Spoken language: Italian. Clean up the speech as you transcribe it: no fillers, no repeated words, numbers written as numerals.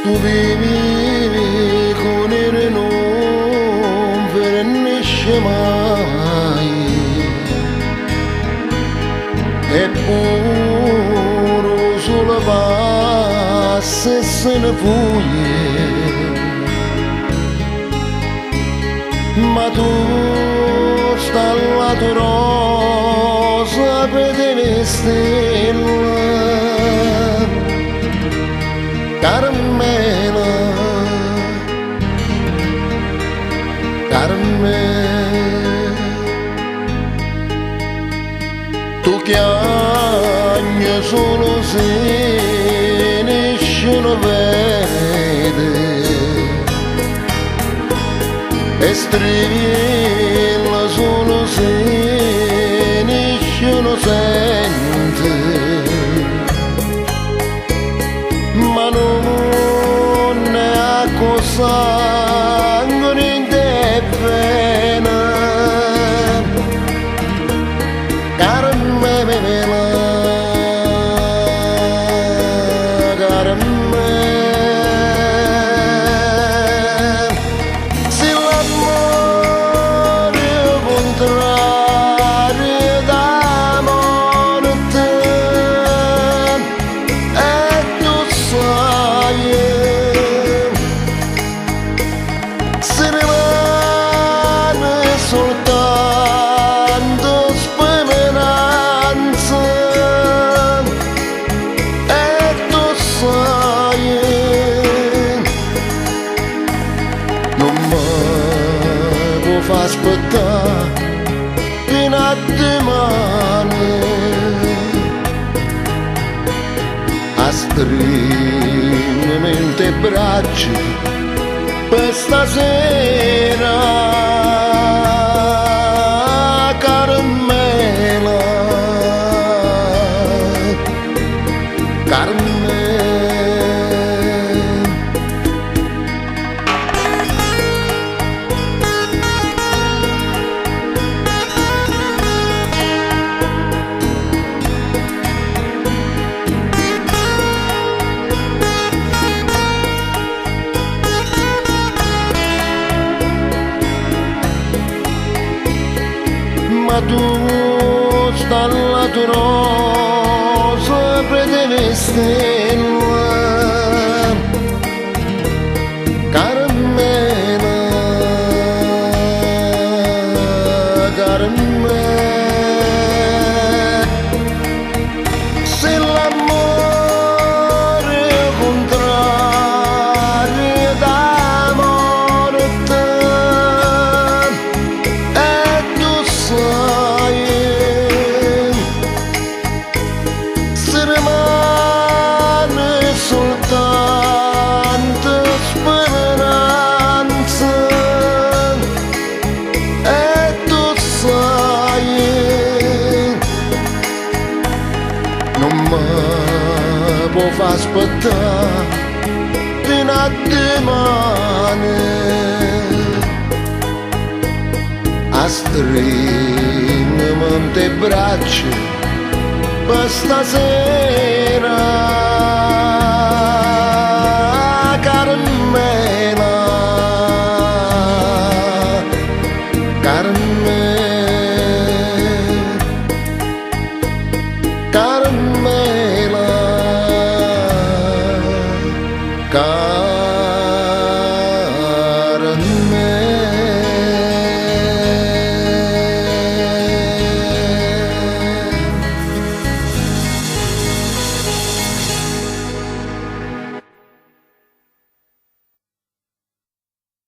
Tu vivi con il non finisce mai, eppure solo passa e se ne fugge. Ma tu sta alla tua rosa per te stella, Carmela, Carmela, tu chiami solo se nessuno vede e strilla solo se nessuno sente, ma non è cosa niente pena. Carmela, Carmela, se l'amore contrario da morte e tu sai, se rimane soltanto speranza e tu sai, non mi può far aspettare fino a domani a stringermi in te braccia per stasera, Carmela, Carmela. Ma tu sta alla tua rosa prende stella, Carmela, Carmela, se l'amore contrario da morte e tu sai, se rimane soltanto speranza e tu sai, non mi può far aspettare fino a domani a stringermi in te braccia per stasera.